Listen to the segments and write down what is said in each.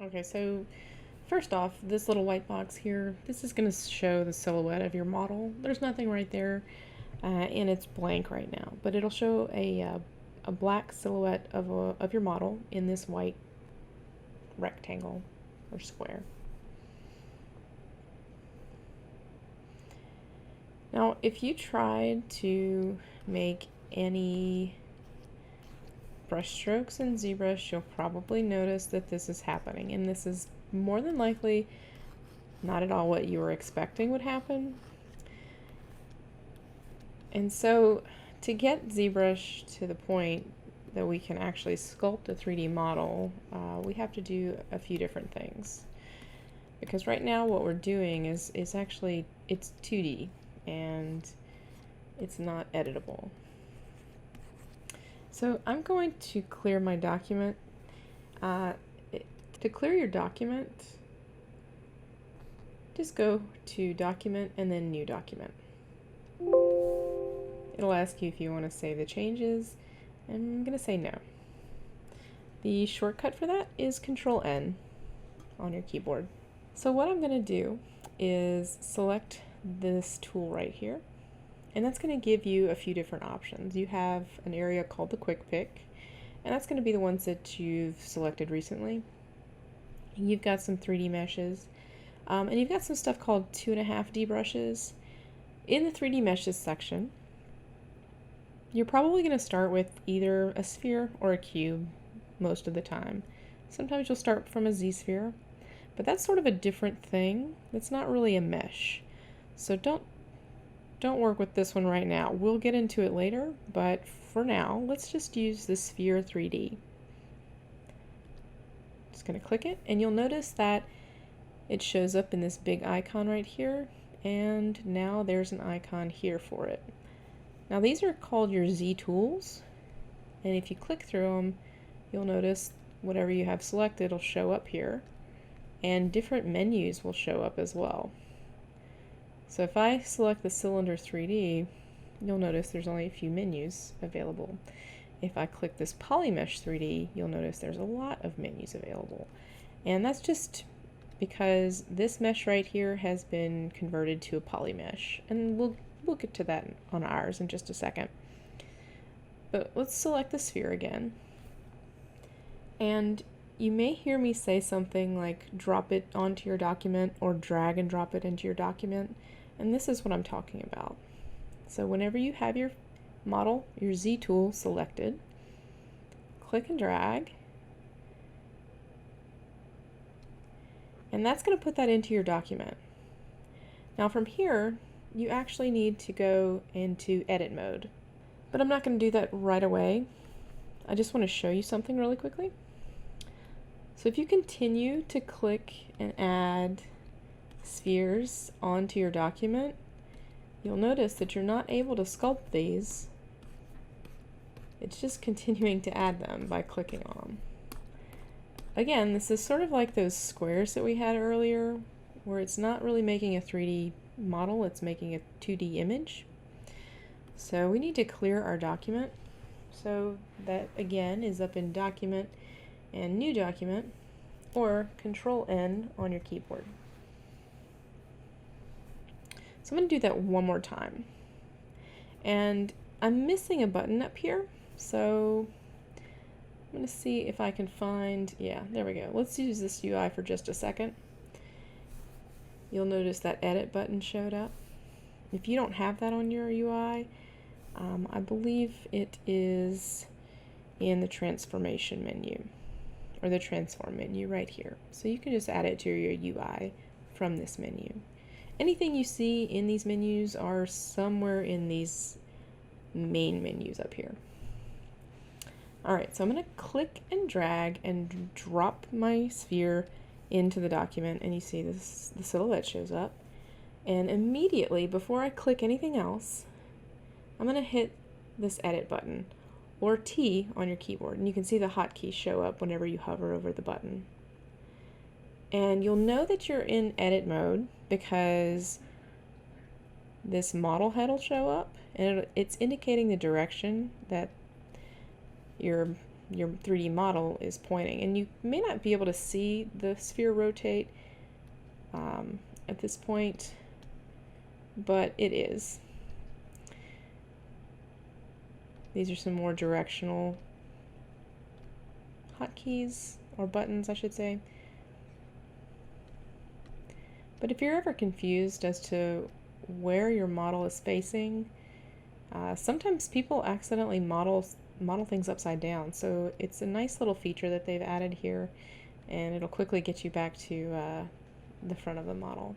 Okay, so first off, this little white box here, this is going to show the silhouette of your model. There's nothing right there, and it's blank right now, but it'll show a black silhouette of your model in this white rectangle or square. Now, if you tried to make any brush strokes in ZBrush, you'll probably notice that this is happening, and this is more than likely not at all what you were expecting would happen. And so to get ZBrush to the point that we can actually sculpt a 3D model, we have to do a few different things. Because right now what we're doing is actually, it's 2D and it's not editable. So I'm going to clear my document. To clear your document, just go to Document and then New Document. It'll ask you if you want to save the changes, and I'm going to say no. The shortcut for that is Control-N on your keyboard. So what I'm going to do is select this tool right here, and that's going to give you a few different options. You have an area called the Quick Pick, and that's going to be the ones that you've selected recently. You've got some 3D meshes, and you've got some stuff called 2.5D brushes. In the 3D meshes section, you're probably going to start with either a sphere or a cube most of the time. Sometimes you'll start from a Z-sphere, but that's sort of a different thing. It's not really a mesh. So don't work with this one right now. We'll get into it later, but for now, let's just use the sphere 3D. Just going to click it, and you'll notice that it shows up in this big icon right here, and now there's an icon here for it. Now these are called your Z tools, and if you click through them, you'll notice whatever you have selected will show up here, and different menus will show up as well. So if I select the cylinder 3D, you'll notice there's only a few menus available. If I click this polymesh 3D, you'll notice there's a lot of menus available. And that's just because this mesh right here has been converted to a polymesh, and we'll get to that on ours in just a second. But let's select the sphere again. And you may hear me say something like drop it onto your document or drag and drop it into your document, and this is what I'm talking about. So whenever you have your model, your Z tool selected, click and drag, and that's going to put that into your document. Now from here, you actually need to go into edit mode, but I'm not going to do that right away. I just want to show you something really quickly. So if you continue to click and add spheres onto your document, you'll notice that you're not able to sculpt these. It's just continuing to add them by clicking on them. Again, this is sort of like those squares that we had earlier, where it's not really making a 3D model, it's making a 2D image. So we need to clear our document. So that again is up in Document and New Document, or Control-N on your keyboard. So I'm going to do that one more time. And I'm missing a button up here, so I'm going to see if I can find, yeah, there we go. Let's use this UI for just a second. You'll notice that edit button showed up. If you don't have that on your UI, I believe it is in the transformation menu, or the transform menu right here. So you can just add it to your UI from this menu. Anything you see in these menus are somewhere in these main menus up here. Alright, so I'm going to click and drag and drop my sphere into the document, and you see this, the silhouette shows up. And immediately, before I click anything else, I'm going to hit this edit button, or T on your keyboard, and you can see the hotkey show up whenever you hover over the button. And you'll know that you're in edit mode because this model head will show up, and it's indicating the direction that your your 3D model is pointing. And you may not be able to see the sphere rotate at this point, but it is. These are some more directional hotkeys, or buttons I should say. But if you're ever confused as to where your model is facing, sometimes people accidentally model things upside down. So it's a nice little feature that they've added here, and it'll quickly get you back to the front of the model.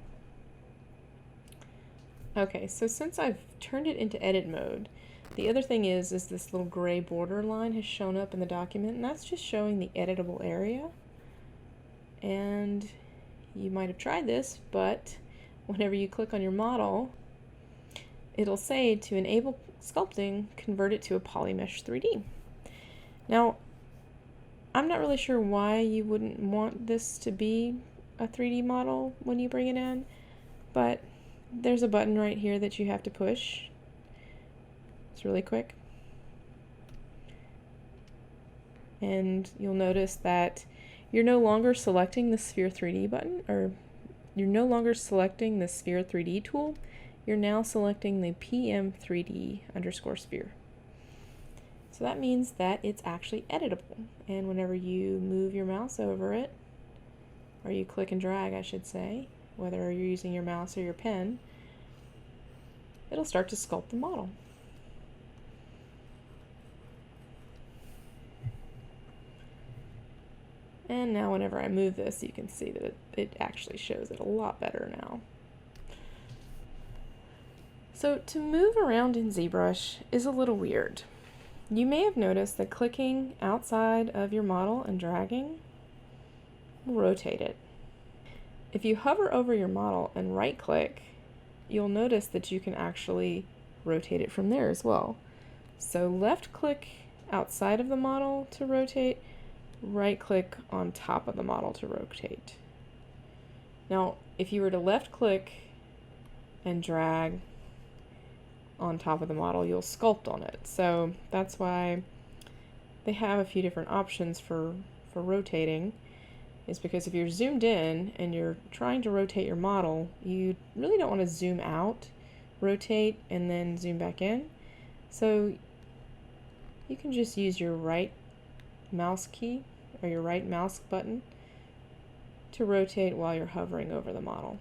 Okay, so since I've turned it into edit mode, the other thing is this little gray border line has shown up in the document, and that's just showing the editable area. And you might have tried this, but whenever you click on your model, it'll say to enable sculpting, convert it to a polymesh 3D. Now, I'm not really sure why you wouldn't want this to be a 3D model when you bring it in, but there's a button right here that you have to push. It's really quick. And you'll notice that you're no longer selecting the Sphere 3D button, or you're no longer selecting the Sphere 3D tool. You're now selecting the PM3D_sphere. So that means that it's actually editable. And whenever you move your mouse over it, or you click and drag, I should say, whether you're using your mouse or your pen, it'll start to sculpt the model. And now whenever I move this, you can see that it actually shows it a lot better now. So to move around in ZBrush is a little weird. You may have noticed that clicking outside of your model and dragging will rotate it. If you hover over your model and right click, you'll notice that you can actually rotate it from there as well. So left click outside of the model to rotate, right click on top of the model to rotate. Now, if you were to left click and drag on top of the model, you'll sculpt on it. So that's why they have a few different options for rotating, is because if you're zoomed in and you're trying to rotate your model, you really don't want to zoom out, rotate, and then zoom back in. So you can just use your right mouse key or your right mouse button to rotate while you're hovering over the model.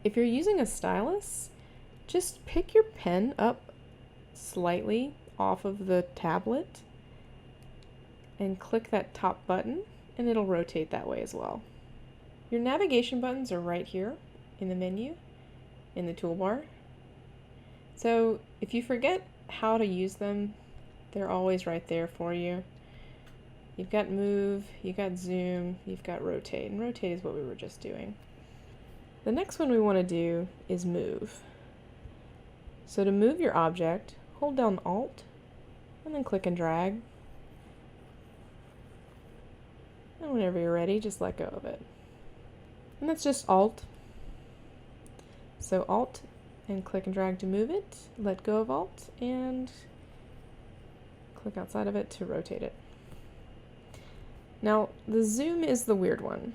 If you're using a stylus, just pick your pen up slightly off of the tablet and click that top button, and it'll rotate that way as well. Your navigation buttons are right here in the menu, in the toolbar. So if you forget how to use them, they're always right there for you. You've got move, you've got zoom, you've got rotate, and rotate is what we were just doing. The next one we want to do is move. So to move your object, hold down Alt, and then click and drag. And whenever you're ready, just let go of it. And that's just Alt. So Alt and click and drag to move it, let go of Alt, and click outside of it to rotate it. Now, the zoom is the weird one.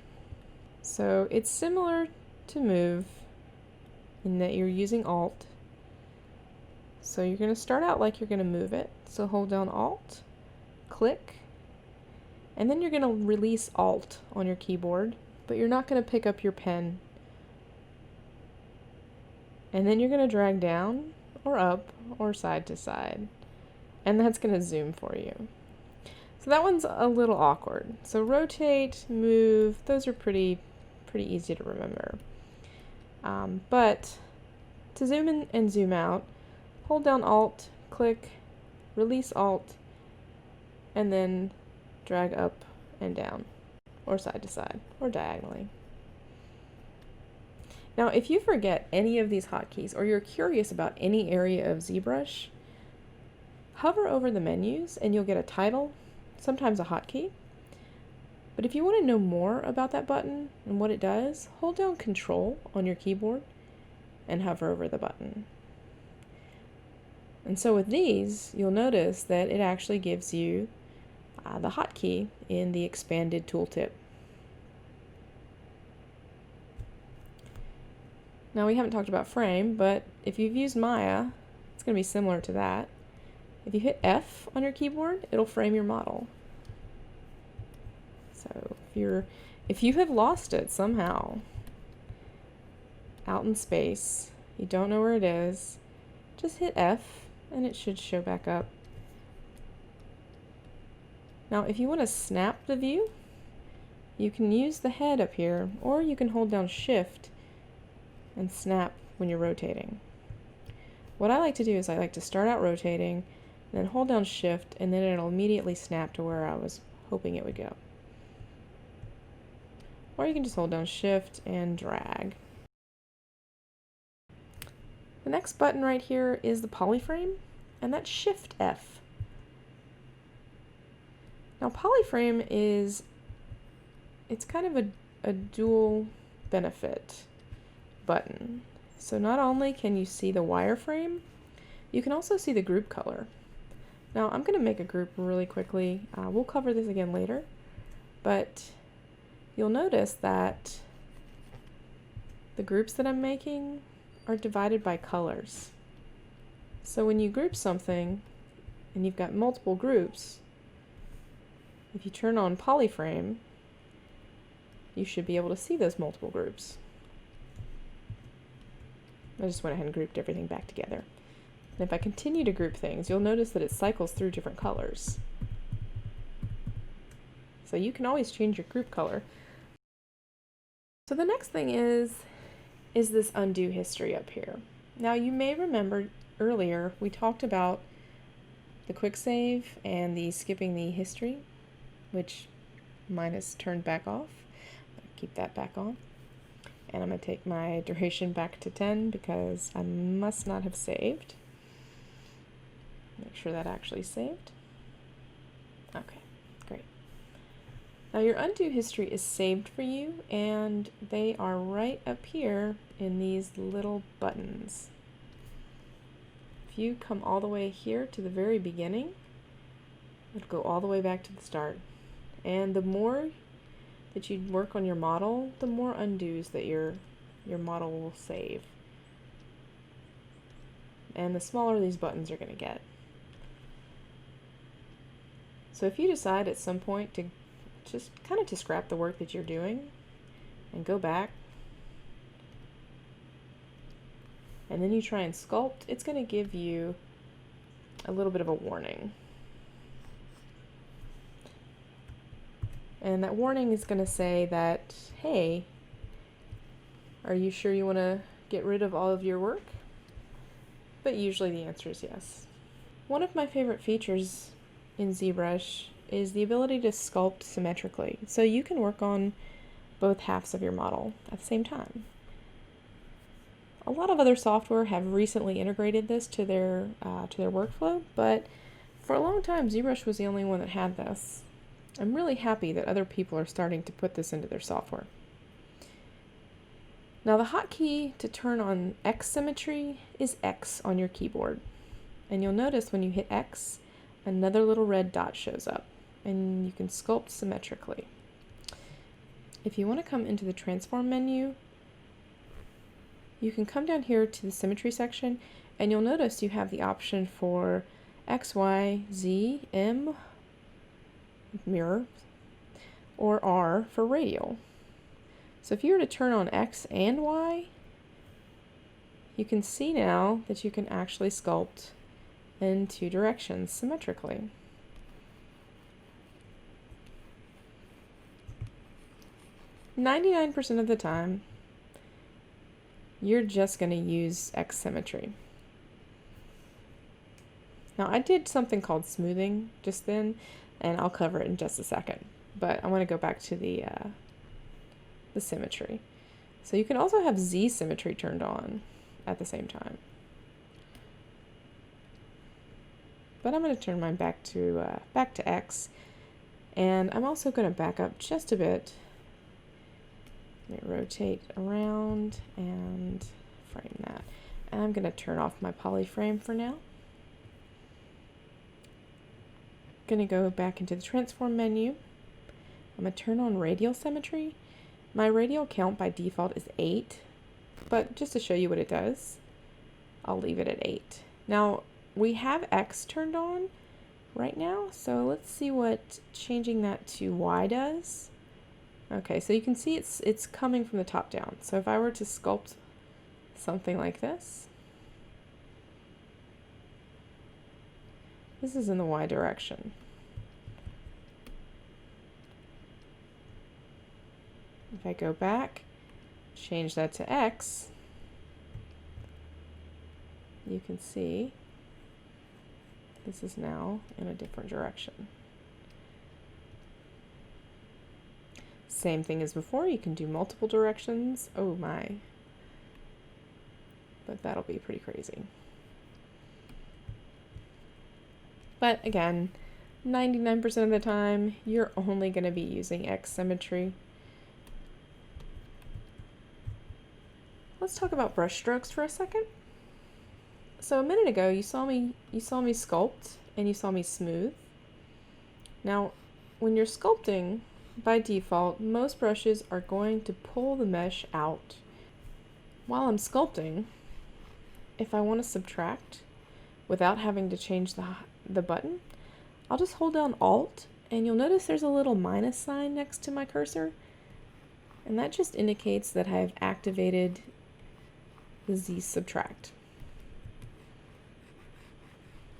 So it's similar to move in that you're using Alt. So you're going to start out like you're going to move it. So hold down Alt, click, and then you're going to release Alt on your keyboard, but you're not going to pick up your pen. And then you're going to drag down or up or side to side, and that's going to zoom for you. So that one's a little awkward. So rotate, move, those are pretty easy to remember. But to zoom in and zoom out, hold down Alt, click, release Alt, and then drag up and down, or side to side, or diagonally. Now, if you forget any of these hotkeys, or you're curious about any area of ZBrush, hover over the menus and you'll get a title, sometimes a hotkey. But if you want to know more about that button and what it does, hold down Control on your keyboard and hover over the button. And so with these, you'll notice that it actually gives you the hotkey in the expanded tooltip. Now we haven't talked about frame, but if you've used Maya, it's going to be similar to that. If you hit F on your keyboard, it'll frame your model. So if you have lost it somehow out in space, you don't know where it is, just hit F and it should show back up. Now if you want to snap the view, you can use the head up here, or you can hold down Shift and snap when you're rotating. What I like to do is I like to start out rotating, and then hold down Shift, and then it'll immediately snap to where I was hoping it would go. Or you can just hold down Shift and drag. The next button right here is the polyframe, and that's Shift F. Now polyframe it's kind of a dual benefit button. So not only can you see the wireframe, you can also see the group color. Now I'm going to make a group really quickly. We'll cover this again later, but you'll notice that the groups that I'm making are divided by colors. So when you group something and you've got multiple groups, if you turn on polyframe, you should be able to see those multiple groups. I just went ahead and grouped everything back together. And if I continue to group things, you'll notice that it cycles through different colors. So you can always change your group color. So the next thing is this undo history up here. Now you may remember earlier we talked about the quick save and the skipping the history, which mine is turned back off. Keep that back on. And I'm going to take my duration back to 10 because I must not have saved. Make sure that actually saved. Okay, great. Now your undo history is saved for you, and they are right up here in these little buttons. If you come all the way here to the very beginning, it'll go all the way back to the start. And the more that you work on your model, the more undos that your model will save. And the smaller these buttons are going to get. So if you decide at some point to just kind of to scrap the work that you're doing and go back, and then you try and sculpt, it's going to give you a little bit of a warning. And that warning is going to say that, hey, are you sure you want to get rid of all of your work? But usually the answer is yes. One of my favorite features in ZBrush is the ability to sculpt symmetrically. So you can work on both halves of your model at the same time. A lot of other software have recently integrated this to their workflow, but for a long time ZBrush was the only one that had this. I'm really happy that other people are starting to put this into their software. Now the hotkey to turn on X symmetry is X on your keyboard. And you'll notice when you hit X, another little red dot shows up, and you can sculpt symmetrically. If you want to come into the transform menu, you can come down here to the symmetry section, and you'll notice you have the option for X, Y, Z, M, mirror, or R for radial. So if you were to turn on X and Y, you can see now that you can actually sculpt in two directions symmetrically. "99% of the time, you're just going to use X symmetry. Now I did something called smoothing just then, and I'll cover it in just a second, but I want to go back to the symmetry. So you can also have Z symmetry turned on at the same time. But I'm going to turn mine back to X, and I'm also going to back up just a bit. Let me rotate around and frame that. And I'm going to turn off my polyframe for now. going to go back into the transform menu. I'm going to turn on radial symmetry. My radial count by default is 8, but just to show you what it does, I'll leave it at 8. Now, we have X turned on right now, so let's see what changing that to Y does. Okay, so you can see it's coming from the top down. So if I were to sculpt something like this, this is in the Y direction. If I go back, change that to X, you can see this is now in a different direction. Same thing as before, you can do multiple directions. Oh my. But that'll be pretty crazy. But again, 99% of the time, you're only going to be using X symmetry. Let's talk about brush strokes for a second. So a minute ago, you saw me sculpt and you saw me smooth. Now, when you're sculpting, by default, most brushes are going to pull the mesh out. While I'm sculpting, if I want to subtract without having to change the button, I'll just hold down Alt, and you'll notice there's a little minus sign next to my cursor, and that just indicates that I've activated the Z subtract.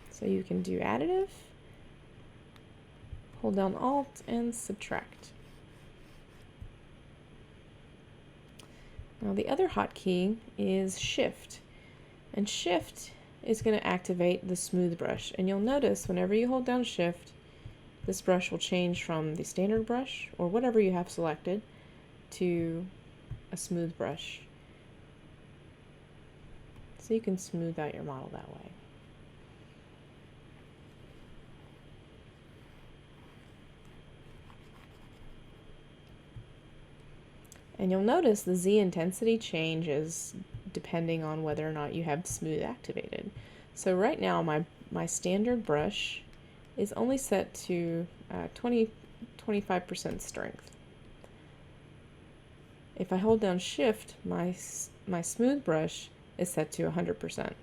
So you can do additive, hold down Alt, and subtract. Now the other hotkey is Shift, and Shift is going to activate the smooth brush, and you'll notice whenever you hold down Shift, this brush will change from the standard brush, or whatever you have selected, to a smooth brush. So you can smooth out your model that way. And you'll notice the Z intensity changes depending on whether or not you have smooth activated. So right now my standard brush is only set to 25% strength. If I hold down Shift, my smooth brush is set to 100%.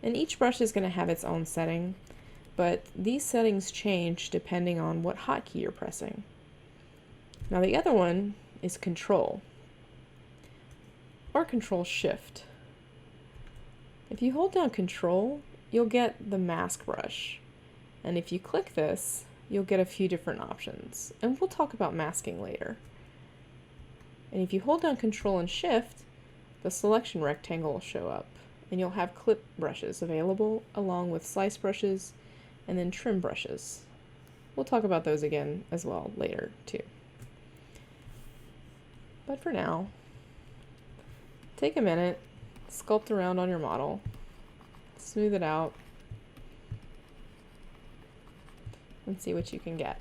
And each brush is going to have its own setting, but these settings change depending on what hotkey you're pressing. Now the other one is Control, or Control Shift. If you hold down Control, you'll get the mask brush. And if you click this, you'll get a few different options. And we'll talk about masking later. And if you hold down Control and Shift, the selection rectangle will show up. And you'll have clip brushes available along with slice brushes and then trim brushes. We'll talk about those again as well later too. But for now, take a minute, sculpt around on your model, smooth it out, and see what you can get.